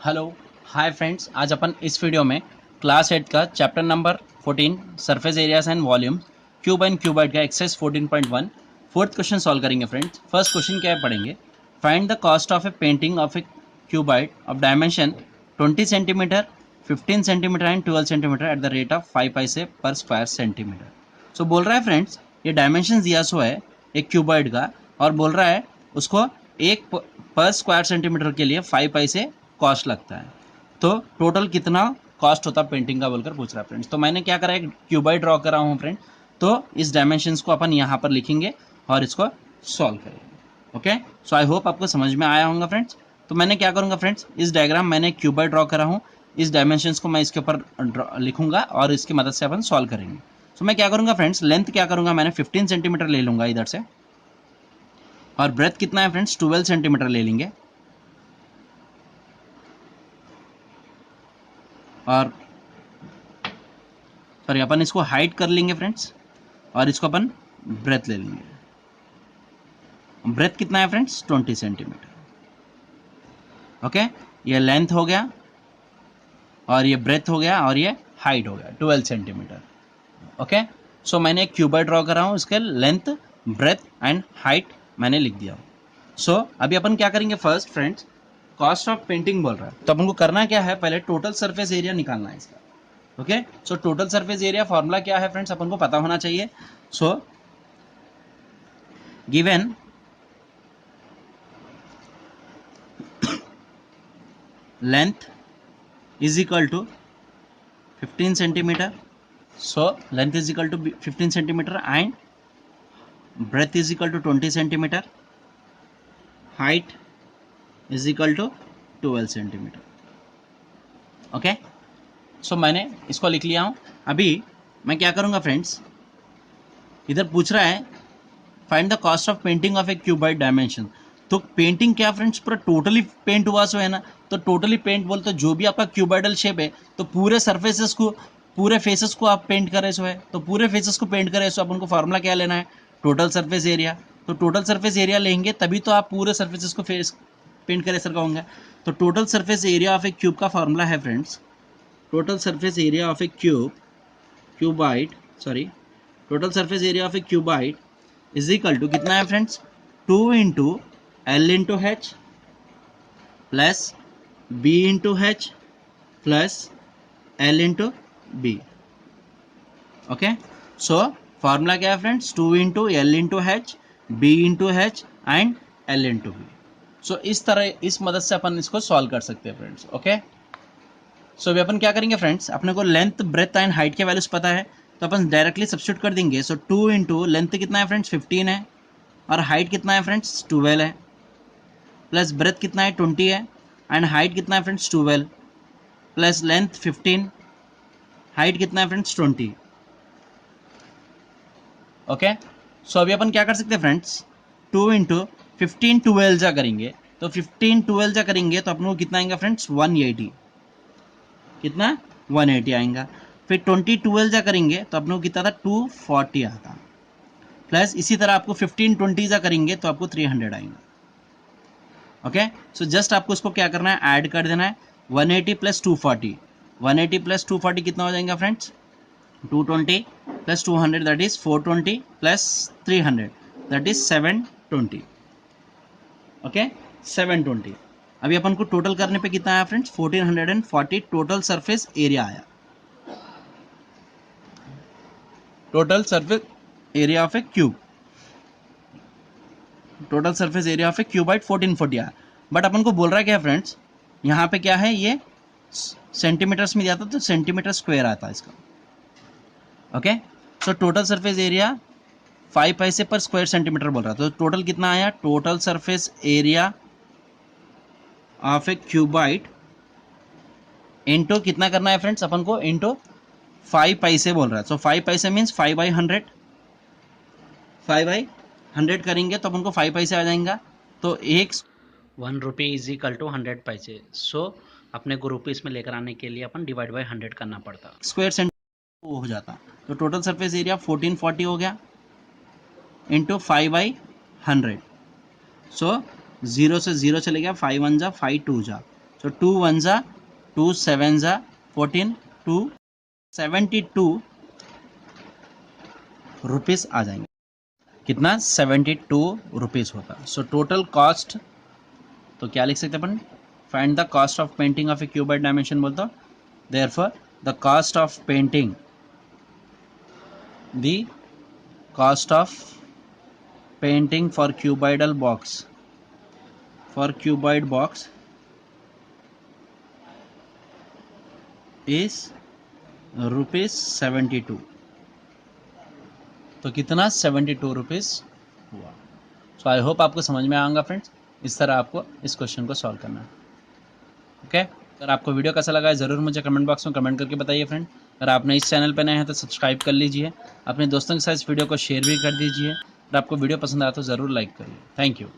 Hello hi friends, आज अपन इस video में क्लास 8 का chapter number 14 surface areas and volume cube and cuboid का एक्सरसाइज 14.1 फोर्थ क्वेश्चन सॉल्व करेंगे फ्रेंड्स। फर्स्ट क्वेश्चन क्या है पढ़ेंगे। Find the cost of A painting of a cuboid of dimension 20 centimetre 15 centimetre and 12 centimetre at the rate of 5 पैसे पर square centimetre. सो बोल रहा है फ्रेंड्स, ये डायमेंशन दिया सो है एक क्यूबाइड का और बोल रहा है उसको एक पर स्क्वायर सेंटीमीटर के लिए 5 पैसे कॉस्ट लगता है। तो टोटल कितना कॉस्ट होता है पेंटिंग का बोलकर पूछ रहा है फ्रेंड्स। तो मैंने क्या करा है, क्यूबाइड ड्रॉ करा हूँ फ्रेंड। तो इस डायमेंशंस को अपन यहाँ पर लिखेंगे और इसको सॉल्व करेंगे। ओके, सो आई होप आपको समझ में आया होगा फ्रेंड्स। तो मैंने क्या करूँगा फ्रेंड्स, इस डायग्राम मैंने क्यूबाइड ड्रॉ करा हूँ, इस डायमेंशंस को मैं इसके ऊपर लिखूंगा और इसकी मदद से अपन सॉल्व करेंगे। तो मैं क्या करूँगा फ्रेंड्स, लेंथ क्या करूँगा, मैंने 15 सेंटीमीटर ले लूँगा इधर से, और ब्रेथ कितना है फ्रेंड्स 12 सेंटीमीटर ले लेंगे, और सॉरी अपन इसको हाइट कर लेंगे फ्रेंड्स, और इसको अपन ब्रेथ ले लेंगे। ब्रेथ कितना है फ्रेंड्स 20 सेंटीमीटर। ओके, ये लेंथ हो गया और ये ब्रेथ हो गया और ये हाइट हो गया 12 सेंटीमीटर। ओके, सो मैंने एक क्यूबाइड ड्रॉ कर रहा हूँ, इसके लेंथ ब्रेथ एंड हाइट मैंने लिख दिया। सो अभी अपन क्या करेंगे, first friends cost of painting बोल रहा है तो अपन को करना क्या है, पहले टोटल सरफेस एरिया निकालना है इसका। Okay, so total surface area formula क्या है फ्रेंड्स, अपन को पता होना चाहिए। So given length is equal to 15 centimetre, so length is equal to 15 centimetre and breadth is equal to 20 centimetre, height is equal to 12 centimetre. Okay, so मैंने इसको लिख लिया हूँ। अभी मैं क्या करूँगा फ्रेंड्स, इधर पूछ रहा है find the cost of painting of a cuboid dimension. तो पेंटिंग क्या फ्रेंड्स पूरा टोटली पेंट हुआ सो है ना, तो टोटली पेंट बोलते जो भी आपका क्यूबाइडल शेप है तो पूरे सरफेसेस को, पूरे फेसेस को आप पेंट करे सो है, तो पूरे फेसेस को पेंट करे सो अपन को फॉर्मूला क्या लेना है, टोटल सरफेस एरिया। तो टोटल सरफेस एरिया लेंगे तभी तो आप पूरे सरफेसेस को फेस पेंट करे सर का होंगे। तो total surface area of a cube का फॉर्मूला है friends, total surface area of a cuboid total surface area of a cuboid is equal to कितना है friends 2 into l into h plus b into h plus l into b. Okay, so formula क्या है friends 2 into l into h, b into h and l into b. सो इस तरह इस मदद से अपन इसको सॉल्व कर सकते हैं फ्रेंड्स। ओके, सो अभी अपन क्या करेंगे फ्रेंड्स, अपने को लेंथ ब्रेथ एंड हाइट के वैल्यूज पता है तो अपन डायरेक्टली सब्स्टिट्यूट कर देंगे। सो 2 इंटू लेंथ कितना है फ्रेंड्स 15 है, और हाइट कितना है फ्रेंड्स 12 है, प्लस ब्रेथ कितना है 20 है, एंड हाइट कितना है फ्रेंड्स 12 प्लस लेंथ 15, हाइट कितना है फ्रेंड्स 20। ओके, सो अभी अपन क्या कर सकते हैं फ्रेंड्स, 2 इंटू 15 12 जा करेंगे तो 15 12 जा करेंगे तो अपन को कितना आएगा फ्रेंड्स 180, कितना 180 आएगा। फिर 20 12 जा करेंगे तो अपने को कितना था 240 आता, प्लस इसी तरह आपको 15 20 जा करेंगे तो आपको 300 आएगा। ओके, सो जस्ट आपको इसको क्या करना है, ऐड कर देना है 180 प्लस 240, 180 प्लस 240 कितना हो जाएगा friends 220 plus 200 that is 420 plus 300 that is 720। Okay, 720। अभी अपन को टोटल करने पे कितना आया फ्रेंड्स 1440 टोटल सरफेस एरिया आया, total surface area of a cube, total surface area of a cuboid 1440 आया। बट अपन को बोल रहा है क्या फ्रेंड्स, यहाँ पे क्या है, ये सेंटीमीटर्स में दिया था तो सेंटीमीटर स्क्वायर आता है इसका। Okay, so total surface area 5 पैसे पर स्क्वायर सेंटीमीटर बोल रहा था, तो टोटल कितना आया, total surface area of a cuboid into कितना करना है फ्रेंड्स अपन को, इंटू 5 पैसे बोल रहा है। सो 5 पैसे मीन्स 5/100, 5/100 करेंगे तो अपन को 5 पैसे आ जाएगा। तो एक 1 रुपये इज इक्वल टू 100 पैसे। सो अपने को रुपीज़ में लेकर आने के लिए अपन डिवाइड बाई 100 करना पड़ता, स्क्वायर सेंटीमीटर हो जाता। तो टोटल सरफेस एरिया 1440 हो गया इंटू 5/100। सो 0 से 0 चले गया, 5 1 जा 5 2 जा, तो 2 1 जा 2 7 जा 14 272 रुपीज़ आ जाएंगे। कितना? 72 रुपीज़ होता। सो टोटल कॉस्ट तो क्या लिख सकते हैं अपन? Find the cost of painting of a cuboid dimension बोलता हूँ। Therefore the cost of painting the cost of painting for cuboidal box is ₹72। तो कितना? 72 रुपीज़ हुआ। सो आई होप आपको समझ में आएगा फ्रेंड्स। इस तरह आपको इस क्वेश्चन को सॉल्व करना है। ओके, अगर आपको वीडियो कैसा लगा है ज़रूर मुझे कमेंट बॉक्स में कमेंट करके बताइए फ्रेंड। अगर आपने इस चैनल पर नए हैं तो सब्सक्राइब कर लीजिए, अपने दोस्तों के साथ इस वीडियो को शेयर भी कर दीजिए। अगर आपको वीडियो पसंद आया तो ज़रूर लाइक करिए। Thank you.